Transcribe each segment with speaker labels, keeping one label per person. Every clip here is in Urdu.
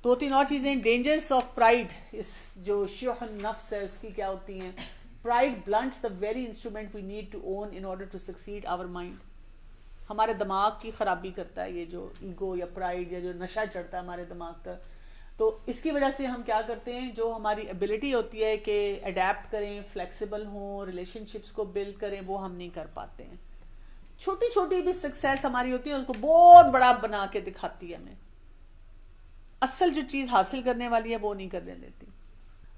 Speaker 1: دو تین اور چیزیں. ڈینجرس آف پرائڈ, اس جو شح النفس ہے اس کی کیا ہوتی ہیں. Pride blunts the very instrument we need to own in order to succeed our mind. ہمارے دماغ کی خرابی کرتا ہے یہ جو ایگو یا پرائڈ یا جو نشہ چڑھتا ہے ہمارے دماغ کا. تو اس کی وجہ سے ہم کیا کرتے ہیں, جو ہماری ایبلٹی ہوتی ہے کہ اڈیپٹ کریں, فلیکسیبل ہوں, ریلیشن شپس کو بلڈ کریں, وہ ہم نہیں کر پاتے ہیں. چھوٹی چھوٹی بھی سکسیس ہماری ہوتی ہے اس کو بہت بڑا بنا کے دکھاتی ہے ہمیں. اصل جو چیز حاصل کرنے والی ہے وہ نہیں کرنے دیتی.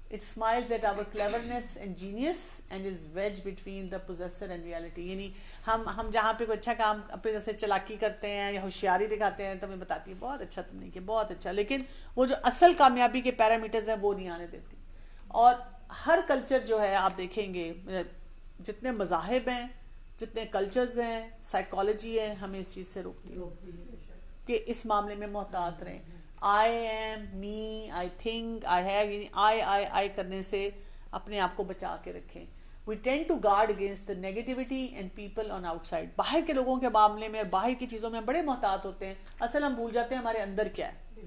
Speaker 1: It smiles at our cleverness and genius and is wedged between the possessor and reality. یعنی ہم جہاں پہ کوئی اچھا کام اپنے طرف سے چلاکی کرتے ہیں یا ہوشیاری دکھاتے ہیں تو ہمیں بتاتی ہے بہت اچھا تم نے کیا, بہت اچھا, لیکن وہ جو اصل کامیابی کے پیرامیٹرز ہیں وہ نہیں آنے دیتی. اور ہر کلچر جو ہے آپ دیکھیں گے, جتنے مذاہب ہیں, جتنے کلچرز ہیں, سائیکالوجی ہے, ہمیں اس چیز سے روکتی ہے کہ اس معاملے میں محتاط رہیں. I am, me, I think, I have, یعنی I کرنے سے اپنے آپ کو بچا کے رکھیں. We tend to guard against the negativity and people on outside. باہر کے لوگوں کے معاملے میں اور باہر کی چیزوں میں بڑے محتاط ہوتے ہیں, اصل ہم بھول جاتے ہیں ہمارے اندر کیا ہے.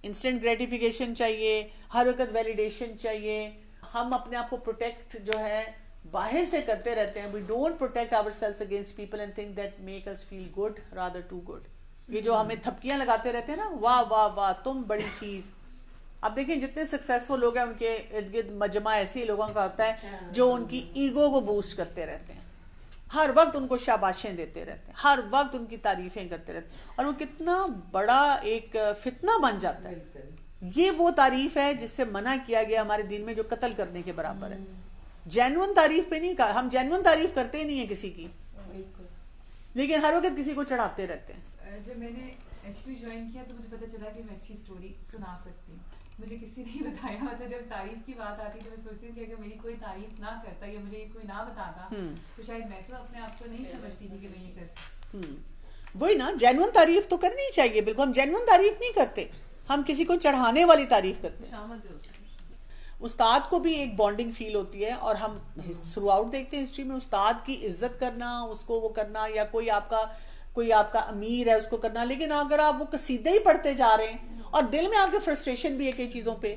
Speaker 1: انسٹنٹ گریٹیفیکیشن چاہیے, ہر وقت ویلیڈیشن چاہیے. ہم اپنے آپ کو پروٹیکٹ جو ہے باہر سے کرتے رہتے ہیں. We don't protect ourselves against people and think that make us feel good, rather too good. یہ جو ہمیں تھپکیاں لگاتے رہتے ہیں نا, واہ واہ واہ تم بڑی چیز. اب دیکھیں جتنے سکسیسفل لوگ ہیں ان کے ارد گرد مجمع ایسے لوگوں کا ہوتا ہے جو ان کی ایگو کو بوسٹ کرتے رہتے ہیں, ہر وقت ان کو شاباشیں دیتے رہتے ہیں, ہر وقت ان کی تعریفیں کرتے رہتے ہیں, اور وہ کتنا بڑا ایک فتنہ بن جاتا ہے. یہ وہ تعریف ہے جس سے منع کیا گیا ہمارے دین میں, جو قتل کرنے کے برابر ہے. جینون تعریف پہ نہیں کہا, ہم جینون تعریف کرتے ہی نہیں ہیں کسی کی, لیکن ہر وقت کسی کو چڑھاتے رہتے ہیں.
Speaker 2: جب میں نے ایچ پی جوائن کیا تو مجھے پتا چلا کہ میں اچھی سٹوری سنا سکتی ہوں. مجھے کسی نے بتایا, مطلب جب تعریف کی بات آتی تو میں سوچتی ہوں کہ اگر میری کوئی تعریف نہ کرتا یا مجھے کوئی نہ بتاتا تو شاید میں تو اپنے آپ کو نہیں سمجھتی تھی کہ میں یہ کر سکتی.
Speaker 1: وہی نا, جینون تعریف تو کرنی چاہیے. بالکل ہم جینون تعریف نہیں کرتے, ہم کسی کو چڑھانے والی تعریف کرتے ہیں. استاد کو بھی ایک بانڈنگ فیل ہوتی ہے, اور ہم تھرو آؤٹ دیکھتے ہیں ہسٹری میں استاد کی عزت کرنا, اس کو وہ کرنا, یا کوئی آپ کا امیر ہے اس کو کرنا. لیکن اگر آپ وہ قصیدے ہی پڑھتے جا رہے ہیں اور دل میں آپ کے فرسٹریشن بھی ہے کئی چیزوں پہ,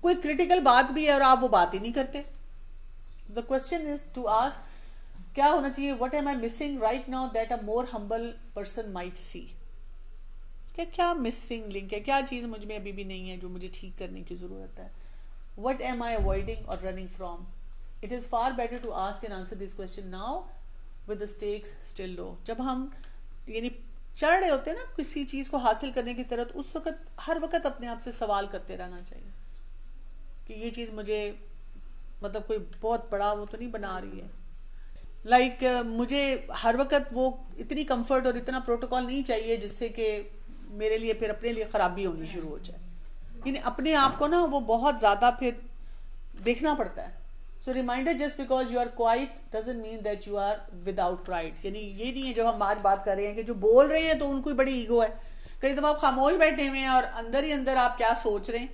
Speaker 1: کوئی کریٹیکل بات بھی ہے اور آپ وہ بات ہی نہیں کرتے. The question is to ask, کیا ہونا چاہیے, what am I missing right now that a more humble person might see. کیا مسنگ لنک ہے, کیا چیز مجھ میں ابھی بھی نہیں ہے جو مجھے ٹھیک کرنے کی ضرورت ہے. What am I avoiding or running from? It is far better to ask and answer this question now with the stakes still low. جب ہم یعنی چڑھ رہے ہوتے ہیں نا کسی چیز کو حاصل کرنے کی طرف, اس وقت ہر وقت اپنے آپ سے سوال کرتے رہنا چاہیے کہ یہ چیز مجھے مطلب کوئی بہت بڑا وہ تو نہیں بنا رہی ہے. لائک مجھے ہر وقت وہ اتنی کمفرٹ اور اتنا پروٹوکول نہیں چاہیے جس سے کہ میرے لیے پھر اپنے لیے خرابی ہونی شروع ہو جائے. یعنی اپنے آپ کو نا وہ بہت زیادہ پھر دیکھنا پڑتا ہے. So reminder, just because you are quiet doesn't mean that you are without pride. یعنی یہ نہیں ہے جو ہم آج بات کر رہے ہیں کہ جو بول رہے ہیں تو ان کو بڑی ایگو ہے. کئی دفعہ آپ خاموش بیٹھے ہوئے ہیں اور اندر ہی اندر آپ کیا سوچ رہے ہیں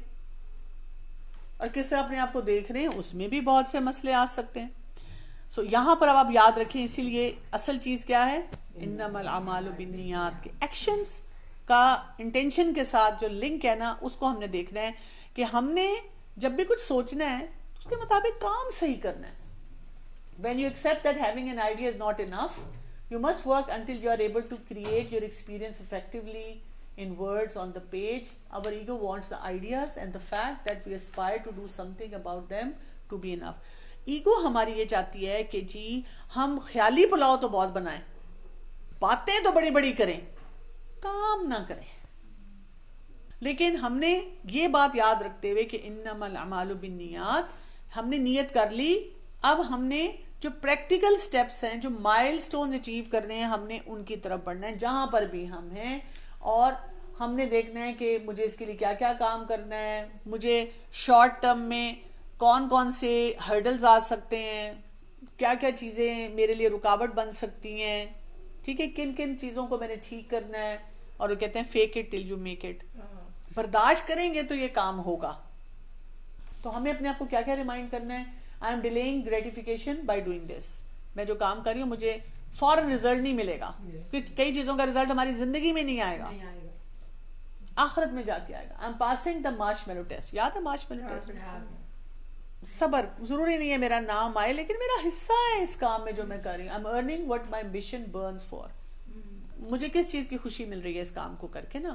Speaker 1: اور کس طرح اپنے آپ کو دیکھ رہے ہیں, اس میں بھی بہت سے مسئلے آ سکتے ہیں. سو یہاں پر اب آپ یاد رکھیں, اسی لیے اصل چیز کیا ہے, انما الاعمال بالنیات کے ایکشنز کا انٹینشن کے ساتھ جو لنک ہے نا, اس کو ہم نے دیکھنا ہے کہ ہم نے جب بھی کچھ سوچنا ہے اس کے مطابق کام صحیح کرنا ہے. When you accept that having an idea is not enough, you must work until you are able to create your experience effectively in words on the page. Our ego wants the ideas and the fact that we aspire to do something about them to be enough. Ego ہماری یہ چاہتی ہے کہ جی ہم خیالی پلاؤ تو بہت بنائیں, باتیں تو بڑی بڑی کریں, کام نہ کریں. لیکن ہم نے یہ بات یاد رکھتے ہوئے کہ انما الاعمال بالنیات, ہم نے نیت کر لی, اب ہم نے جو پریکٹیکل سٹیپس ہیں, جو مائل سٹونز اچیو کرنے ہیں, ہم نے ان کی طرف بڑھنا ہے جہاں پر بھی ہم ہیں, اور ہم نے دیکھنا ہے کہ مجھے اس کے لیے کیا کیا کام کرنا ہے, مجھے شارٹ ٹرم میں کون کون سے ہرڈلز آ سکتے ہیں, کیا کیا چیزیں میرے لیے رکاوٹ بن سکتی ہیں, ٹھیک ہے, کن کن چیزوں کو میں نے ٹھیک کرنا ہے. اور وہ کہتے ہیں fake it till you make it, برداشت کریں گے تو یہ کام ہوگا. تو ہمیں اپنے آپ کو کیا کیا ریمائنڈ کرنا ہے, I am delaying gratification by doing this. میں جو کام کر رہی ہوں مجھے فوراً رزلٹ نہیں ملے گا, کئی چیزوں کا رزلٹ ہماری زندگی میں نہیں آئے گا. آخرت میں جا کے آئے گا. I am passing the marshmallow test. یاد ہے مارشمیلو ٹیسٹ؟ صبر ضروری نہیں ہے میرا نام آئے، لیکن میرا حصہ ہے اس کام میں جو میں کر رہی ہوں. I am earning what my ambition burns for. مجھے کس چیز کی خوشی مل رہی ہے اس کام کو کر کے نا.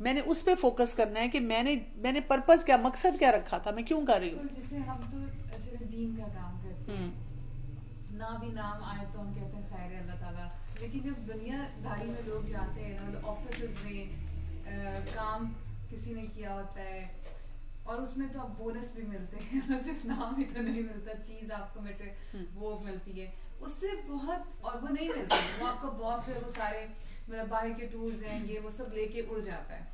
Speaker 1: میں نے اس پہ فوکس کرنا ہے کہ میں نے پرپز کیا، مقصد کیا رکھا تھا، میں کیوں کر رہی ہوں.
Speaker 2: جیسے ہم تو دین کا کام کرتے ہیں، نہ بھی نام آئے تو ہم کہتے ہیں خیر ہے اللہ تعالیٰ، لیکن جب دنیا داری میں لوگ جاتے ہیں آفیسز میں کام کسی نے کیا ہوتا ہے اور اس میں تو اب بونس بھی ملتے ہیں، صرف نام ہی تو نہیں ملتا، چیز آپ کو وہ ملتی ہے اس سے بہت، اور وہ نہیں ملتی، وہ آپ کا باس ہے، وہ سارے باہر کے ٹورز ہیں یہ وہ سب لے کے اڑ جاتا ہے،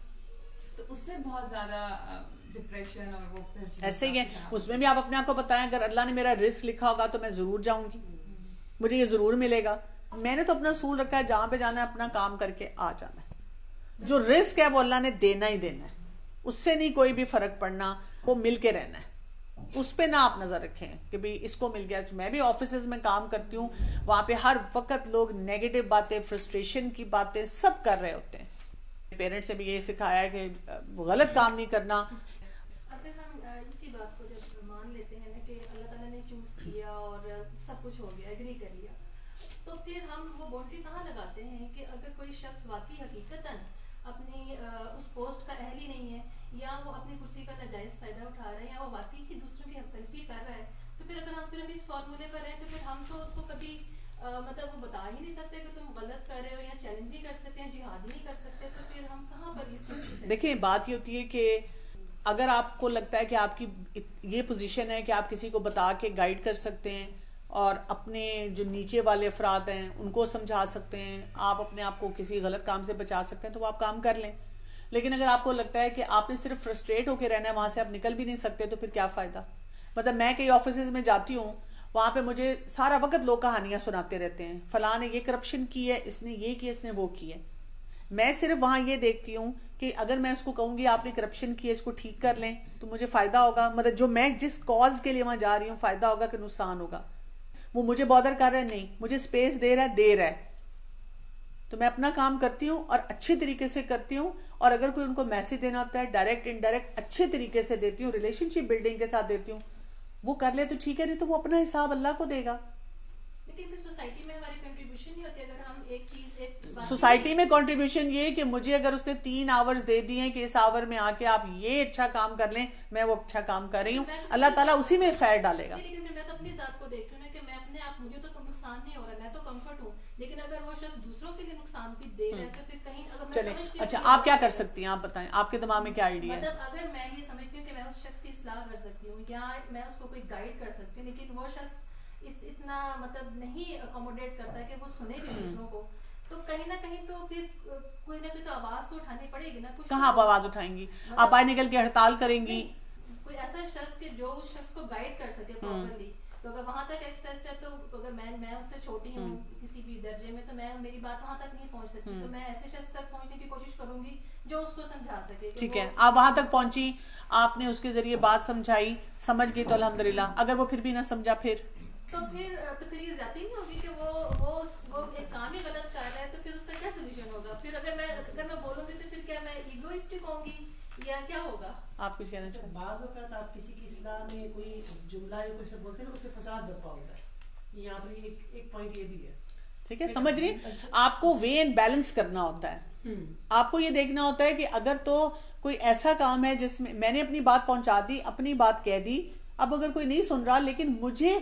Speaker 2: تو اس سے بہت زیادہ ڈپریشن اور وہ
Speaker 1: ایسے ہی ہے. اس میں بھی آپ اپنے آپ کو بتائیں اگر اللہ نے میرا رزق لکھا ہوگا تو میں ضرور جاؤں گی، مجھے یہ ضرور ملے گا. میں نے تو اپنا اصول رکھا ہے جہاں پہ جانا ہے اپنا کام کر کے آ جانا ہے. جو رزق ہے وہ اللہ نے دینا ہی دینا ہے، اس سے نہیں کوئی بھی فرق پڑنا، وہ مل کے رہنا ہے. اس پہ نہ آپ نظر رکھیں کہ بھئی اس کو مل گیا. میں بھی آفیسز میں کام کرتی ہوں، وہاں پہ ہر وقت لوگ نیگیٹو باتیں، فرسٹریشن کی باتیں سب کر رہے ہوتے ہیں. پیرنٹس سے بھی یہ سکھایا ہے کہ غلط کام نہیں کرنا.
Speaker 3: اگر ہم اسی بات کو جب مان لیتے ہیں نا کہ اللہ تعالیٰ نے چوز کیا اور سب کچھ ہو گیا، ایگری کر لیا، تو پھر ہم وہ باؤنڈری کہاں لگاتے ہیں کہ اگر کوئی شخص واقعی حقیقتاً اپنی اس پوسٹ کا اہل ہی نہیں ہے، یا وہ اپنی کرسی کا ناجائز فائدہ اٹھا رہا ہے، یا وہ واقعی ہی دوسروں کی حق تلفی کر رہا ہے، تو پھر اگر ہم صرف اس فارمولے پر ہیں تو پھر ہم تو اس کو کبھی مطلب وہ بتا ہی نہیں سکتے کہ تم غلط کر رہے ہو، یا چیلنج نہیں کر سکتے ہیں، جہاد نہیں کر سکتے، تو پھر ہم کہاں پر اس چیز.
Speaker 1: دیکھیں بات یہ ہوتی ہے کہ اگر آپ کو لگتا ہے کہ آپ کی یہ پوزیشن ہے کہ آپ کسی کو بتا کے گائیڈ کر سکتے ہیں اور اپنے جو نیچے والے افراد ہیں ان کو سمجھا سکتے ہیں، آپ اپنے آپ کو کسی غلط کام سے بچا سکتے ہیں، تو وہ آپ کام کر لیں. لیکن اگر آپ کو لگتا ہے کہ آپ نے صرف فرسٹریٹ ہو کے رہنا ہے، وہاں سے آپ نکل بھی نہیں سکتے، تو پھر کیا فائدہ. مطلب میں کئی آفیسز میں جاتی ہوں، وہاں پہ مجھے سارا وقت لوگ کہانیاں سناتے رہتے ہیں، فلاں نے یہ کرپشن کی ہے، اس نے یہ کیا، اس نے وہ کی ہے. میں صرف وہاں یہ دیکھتی ہوں کہ اگر میں اس کو کہوں گی آپ نے کرپشن کی ہے، اس کو ٹھیک کر لیں، تو مجھے فائدہ ہوگا. مطلب جو میں جس کاز کے لیے وہاں جا رہی ہوں فائدہ ہوگا کہ نقصان ہوگا. وہ مجھے بادر کر رہا ہے، نہیں، مجھے اسپیس دے رہا ہے، تو میں اپنا کام کرتی ہوں اور اچھے طریقے سے کرتی ہوں. اور اگر کوئی ان کو میسج دینا ہوتا ہے ڈائریکٹ انڈائریکٹ اچھے طریقے سے دیتی ہوں، ریلیشن شپ بلڈنگ کے ساتھ دیتی ہوں. وہ کر لے تو ٹھیک ہے، نہیں تو وہ اپنا حساب اللہ کو دے گا.
Speaker 3: لیکن پھر سوسائٹی میں ہماری کنٹریبیوشن نہیں ہوتی. اگر ہم ایک چیز
Speaker 1: سوسائٹی میں کنٹریبیوشن یہ کہ مجھے اگر اس نے 3 آورز دے دیے کہ اس آور میں آ کے آپ یہ اچھا کام کر لیں، میں وہ اچھا کام کر رہی ہوں، اللہ تعالیٰ اسی میں خیر ڈالے گا.
Speaker 3: لیکن میں تو اپنی ذات کو دیکھتی ہوں نا کہ میں اپنے آپ، مجھے تو نقصان نہیں ہو رہا، میں تو کمفرٹ ہوں، لیکن اگر وہ شخص دوسروں کے لیے نقصان بھی دے رہا ہے تو پھر کہیں اگر میں
Speaker 1: چلیں
Speaker 3: سمجھتی ہوں.
Speaker 1: اچھا آپ کیا کر سکتی ہیں، آپ بتائیں آپ کے دماغ میں کیا آئیڈیا ہے.
Speaker 3: مطلب اگر میں یہ سمجھتی ہوں کہ میں اس شخص کی اصلاح کر سکتی ہوں یا میں اس کو کوئی گائیڈ کر سکتی ہوں، لیکن وہ شخص اتنا مطلب نہیں اکوموڈیٹ کرتا ہے کہ وہ سنے بھی دوسروں کو، تو کہیں نہ کہیں تو پھر کوئی نہ کوئی تو آواز تو اٹھانی پڑے گی نا.
Speaker 1: کہاں آپ آواز اٹھائیں گی؟ آپ باہر نکل کے ہڑتال کریں گی؟
Speaker 3: کوئی ایسا شخص کہ جو اس شخص کو گائیڈ کر سکے پراپرلی. تو اگر وہاں تک ایکسیس ہے، تو اگر میں اس سے چھوٹی ہوں کسی بھی درجے میں، تو میری بات وہاں تک نہیں پہنچ سکتی، تو میں ایسے شخص تک پہنچنے کی کوشش کروں گی جو اس کو سمجھا سکے.
Speaker 1: ٹھیک ہے، آپ وہاں تک پہنچی، آپ نے اس کے ذریعے بات سمجھائی، سمجھ گئی تو الحمدللہ. اگر وہ پھر بھی نہ سمجھا
Speaker 3: تو پھر یہ زیادتی نہیں ہوگی کہ وہ ایک کام ہی غلط کر رہا ہے، تو پھر اس کا کیا سولوشن ہوگا؟ پھر اگر میں بولوں گی تو پھر کیا میں ایگوئسٹک ہوں گی یا کیا ہوگا؟
Speaker 1: آپ کچھ کہنا چاہیں؟
Speaker 4: بعض اوقات آپ کسی کی اصلاح میں کوئی جملہ یا کوئی سب بولتے ہیں نا، اس سے فساد برپا ہوتا ہے. یہاں پر ایک پوائنٹ یہ بھی ہے.
Speaker 1: ٹھیک ہے، سمجھ رہی ہیں؟ آپ کو وے اینڈ بیلنس کرنا ہوتا ہے. آپ کو یہ دیکھنا ہوتا ہے کہ اگر تو کوئی ایسا کام ہے جس میں نے اپنی بات پہنچا دی، اپنی بات کہہ دی، اب اگر کوئی نہیں سن رہا لیکن مجھے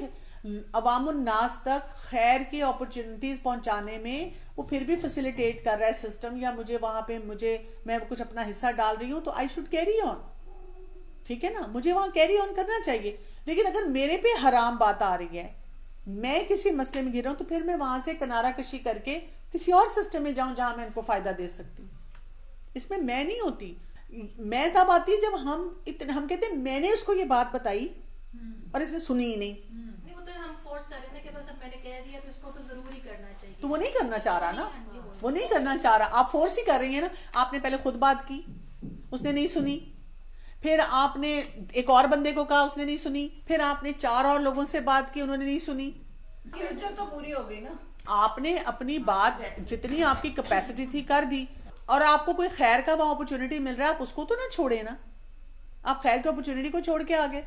Speaker 1: عوام الناس تک خیر کی اپرچونٹیز پہنچانے میں وہ پھر بھی فیسیلیٹیٹ کر رہا ہے سسٹم، یا مجھے وہاں پہ میں کچھ اپنا حصہ ڈال رہی ہوں، تو آئی شوڈ کیری آن. ٹھیک ہے نا، مجھے وہاں کیری آن کرنا چاہیے. لیکن اگر میرے پہ حرام بات آ رہی ہے، میں کسی مسئلے میں گر رہا ہوں، تو پھر میں وہاں سے کنارہ کشی کر کے کسی اور سسٹم میں جاؤں جہاں میں ان کو فائدہ دے سکتی ہوں. اس میں نہیں ہوتی. میں تب آتی جب ہم کہتے ہیں میں نے اس کو یہ بات بتائی اور اس نے سنی ہی نہیں.
Speaker 3: ہم فورس کر رہے ہیں کہ بس اب میں نے کہہ دیا تو اس کو تو ضرور ہی کرنا چاہیے.
Speaker 1: تو وہ نہیں کرنا چاہ رہا نا، وہ نہیں کرنا چاہ رہا. آپ فورس ہی کر رہی ہیں نا. آپ نے پہلے خود بات کی، اس نے نہیں سنی، پھر آپ نے ایک اور بندے کو کہا، اس نے نہیں سنی، پھر آپ نے 4 اور لوگوں سے بات کی، انہوں نے نہیں سنی.
Speaker 5: تو پوری ہو گئی نا.
Speaker 1: آپ نے اپنی بات جتنی آپ کی کیپیسٹی تھی کر دی. اور آپ کو کوئی خیر کا وہاں اپرچونٹی مل رہا ہے, آپ اس کو تو نہ چھوڑیں نا, آپ خیر کی اپرچونٹی کو چھوڑ کے آگے,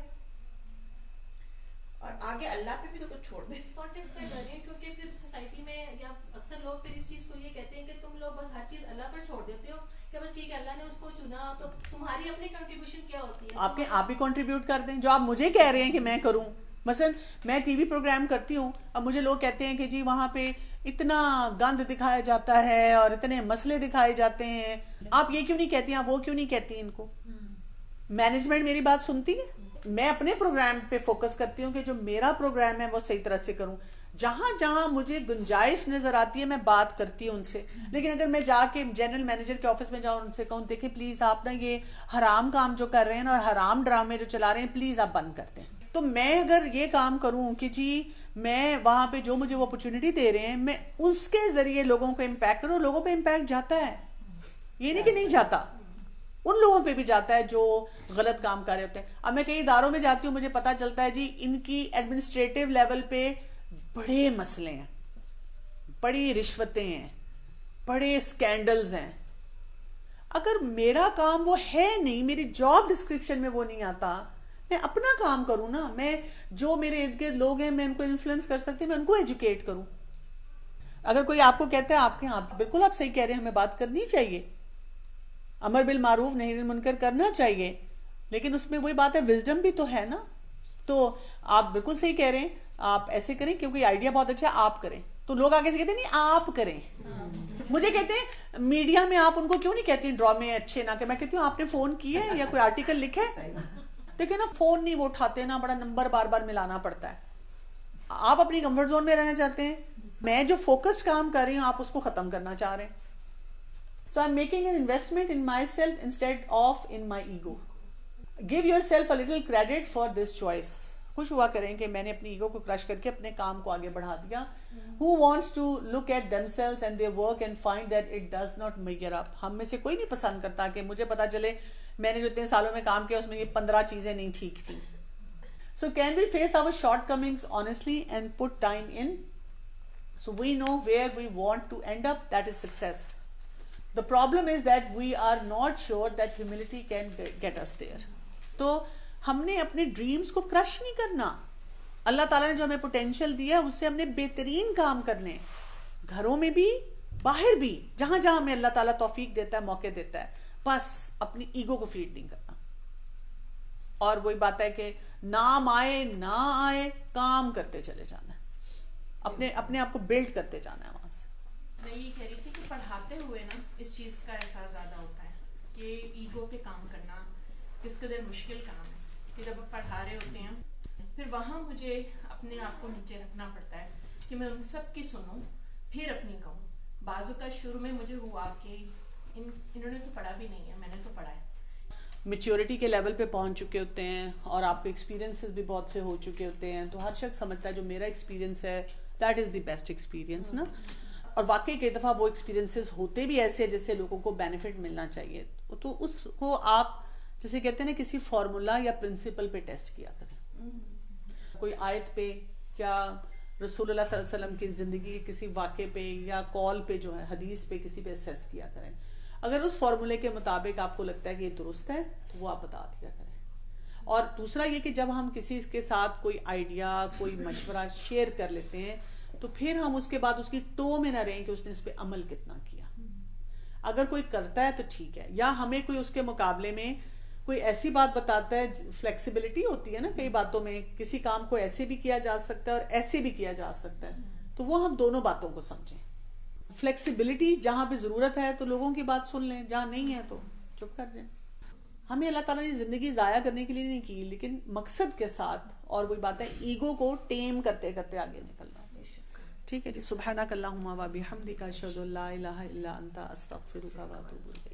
Speaker 5: اور آگے اللہ پہ بھی تو کچھ چھوڑ دیں.
Speaker 3: کانٹیکسٹ کر رہے ہیں کیونکہ پھر سوسائٹی میں یا اکثر لوگ پھر اس چیز کو یہ کہتے ہیں کہ تم لوگ بس ہر چیز اللہ پر چھوڑ دیتے ہو کہ بس ٹھیک ہے اللہ نے اس کو چنا, تو تمہاری اپنی کنٹریبیوشن کیا ہوتی ہے؟
Speaker 1: آپ بھی کنٹریبیوٹ کر دیں جو آپ مجھے کہہ رہے ہیں کہ میں کروں. مثلا میں ٹی وی پروگرام کرتی ہوں, اب مجھے لوگ کہتے ہیں کہ جی وہاں پہ اتنا گند دکھایا جاتا ہے اور اتنے مسئلے دکھائے جاتے ہیں, آپ یہ کیوں نہیں کہتی ہیں, آپ وہ کیوں نہیں کہتی ان کو. مینجمنٹ میری بات سنتی ہے, میں اپنے پروگرام پہ فوکس کرتی ہوں کہ جو میرا پروگرام ہے وہ صحیح طرح سے کروں. جہاں جہاں مجھے گنجائش نظر آتی ہے میں بات کرتی ہوں ان سے, لیکن اگر میں جا کے جنرل مینیجر کے آفس میں جاؤں ان سے کہوں دیکھیں پلیز آپ نا یہ حرام کام جو کر رہے ہیں نا اور حرام ڈرامے جو چلا رہے ہیں پلیز آپ بند کر دیں, تو میں اگر یہ کام کروں کہ جی میں وہاں پہ جو مجھے وہ اپرچونٹی دے رہے ہیں میں اس کے ذریعے لوگوں کو امپیکٹ کروں, لوگوں پہ امپیکٹ جاتا ہے, یہ نہیں کہ نہیں جاتا, ان لوگوں پہ بھی جاتا ہے جو غلط کام کر رہے ہوتے ہیں. اب میں کئی اداروں میں جاتی ہوں, مجھے پتا چلتا ہے جی ان کی ایڈمنسٹریٹو لیول پہ بڑے مسئلے ہیں, بڑی رشوتیں ہیں, بڑے سکینڈلز ہیں. اگر میرا کام وہ ہے نہیں, میری جاب ڈسکرپشن میں وہ نہیں آتا, میں اپنا کام کروں نا, میں جو میرے ارد گرد لوگ ہیں میں ان کو انفلوئنس کر سکتی ہوں, میں ان کو ایجوکیٹ کروں. اگر کوئی آپ کو کہتا ہے آپ کے ہاتھ بالکل آپ صحیح کہہ رہے ہیں, ہمیں بات کرنی چاہیے, امر بالمعروف نہی عن المنکر کرنا چاہیے, لیکن اس میں وہی بات ہے وزڈم بھی تو ہے نا. تو آپ بالکل صحیح کہہ رہے ہیں, آپ ایسے کریں کیونکہ آئیڈیا بہت اچھا ہے, آپ کریں. تو لوگ آگے سے کہتے ہیں نہیں آپ کریں, مجھے کہتے ہیں میڈیا میں آپ ان کو کیوں نہیں کہتی ڈرامے اچھے نہ کہ, میں کہتی ہوں آپ نے فون کیا ہے یا کوئی آرٹیکل لکھا ہے, دیکھیں نا فون نہیں وہ اٹھاتے نا, بڑا نمبر بار بار ملانا پڑتا ہے. آپ اپنی کمفرٹ زون میں رہنا چاہتے ہیں, میں جو فوکسڈ کام کر رہی ہوں آپ اس کو ختم کرنا چاہ رہے ہیں. So I'm making an investment in myself instead of in my ego. Give yourself a little credit for this choice. خوش ہوا کریں کہ میں نے اپنی ایگو کو کرش کر کے اپنے کام کو آگے بڑھا دیا. Who wants to look at themselves and their work and find that it does not measure up? ہم میں سے کوئی نہیں پسند کرتا کہ مجھے پتا چلے میں نے جو اتنے سالوں میں کام کیا اس میں یہ 15 چیزیں نہیں ٹھیک تھیں. So can we face our shortcomings honestly and put time in? So we know where we want to end up, that is success. The problem is that we are not sure that humility can get us there. تو ہم نے اپنے ڈریمز کو کرش نہیں کرنا. اللہ تعالیٰ نے جو ہمیں پوٹینشیل دیا اس سے ہم نے بہترین کام کرنے, گھروں میں بھی باہر بھی, جہاں جہاں ہمیں اللہ تعالیٰ توفیق دیتا ہے, موقع دیتا ہے, بس اپنی ایگو کو فیڈ نہیں کرنا. اور وہی بات ہے کہ نام آئے نہ آئے کام کرتے چلے جانا ہے, اپنے آپ کو بلڈ کرتے جانا ہے وہاں سے.
Speaker 6: میں یہ کہہ رہی تھی کہ پڑھاتے ہوئے نا اس چیز کا احساس زیادہ ہوتا ہے کہ ایگو پہ کام کرنا کس قدر مشکل کام ہے, کہ جب آپ پڑھا رہے ہوتے ہیں پھر وہاں مجھے اپنے آپ کو نیچے رکھنا پڑتا ہے کہ میں ان سب کی سنوں پھر اپنی کہوں. بعض اوقات شروع میں مجھے ہوا کہ انہوں نے تو پڑھا بھی نہیں ہے, میں نے تو پڑھا ہے.
Speaker 1: میچیورٹی کے لیول پہ پہنچ چکے ہوتے ہیں اور آپ کے ایکسپیرینسز بھی بہت سے ہو چکے ہوتے ہیں, تو ہر شخص سمجھتا ہے جو میرا ایکسپیرینس ہے that is the best experience نا. اور واقعی کئی دفعہ وہ ایکسپیرینسز ہوتے بھی ایسے جس سے لوگوں کو بینیفٹ ملنا چاہیے, تو اس کو آپ جیسے کہتے ہیں نا کسی فارمولا یا پرنسپل پہ ٹیسٹ کیا کریں. کوئی آیت پہ یا رسول اللہ صلی اللہ علیہ وسلم کی زندگی کے کسی واقعے پہ یا کال پہ جو ہے حدیث پہ کسی پہ اسیس کیا کریں. اگر اس فارمولے کے مطابق آپ کو لگتا ہے کہ یہ درست ہے تو وہ آپ بتا دیا کریں. اور دوسرا یہ کہ جب ہم کسی کے ساتھ کوئی آئیڈیا کوئی مشورہ شیئر کر لیتے ہیں تو پھر ہم اس کے بعد اس کی ٹو میں نہ رہیں کہ اس نے اس پہ عمل کتنا کیا. اگر کوئی کرتا ہے تو ٹھیک ہے, یا ہمیں کوئی اس کے مقابلے میں کوئی ایسی بات بتاتا ہے, فلیکسیبلٹی ہوتی ہے نا کئی باتوں میں, کسی کام کو ایسے بھی کیا جا سکتا ہے اور ایسے بھی کیا جا سکتا ہے, تو وہ ہم دونوں باتوں کو سمجھیں. فلیکسیبلٹی جہاں پہ ضرورت ہے تو لوگوں کی بات سن لیں, جہاں نہیں ہے تو چپ کر جائیں. ہمیں اللہ تعالیٰ نے زندگی ضائع کرنے کے لیے نہیں کی, لیکن مقصد کے ساتھ, اور وہی بات ہے ایگو کو ٹیم کرتے کرتے آگے نکلنا. ٹھیک ہے جی. سبحانک اللہم و بحمدک اشہد ان لا الہ الا انت استغفرک و اتوب الیک.